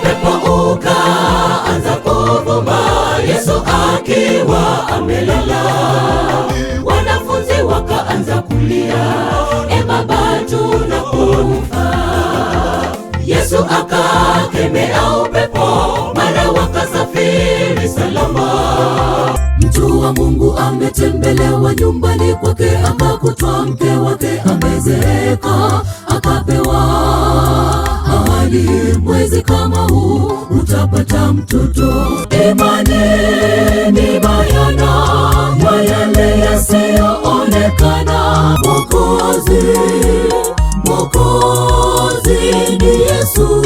upepo ukaanza kuvuma, Yesu akiwa amelala. Wanafunzi wakaanza kulia, e Baba, tunakufa. Yesu akakemea upepo, mara wakasafiri salama. Mtu wa Mungu ametembelewa nyumbani kwake, akakutwa mke wake amezeeka, akapewa ahadi, mwezi kama huu utapata mtoto. Imani ni bayana ya yale yasiyoonekana. Mwokozi ni Yesu.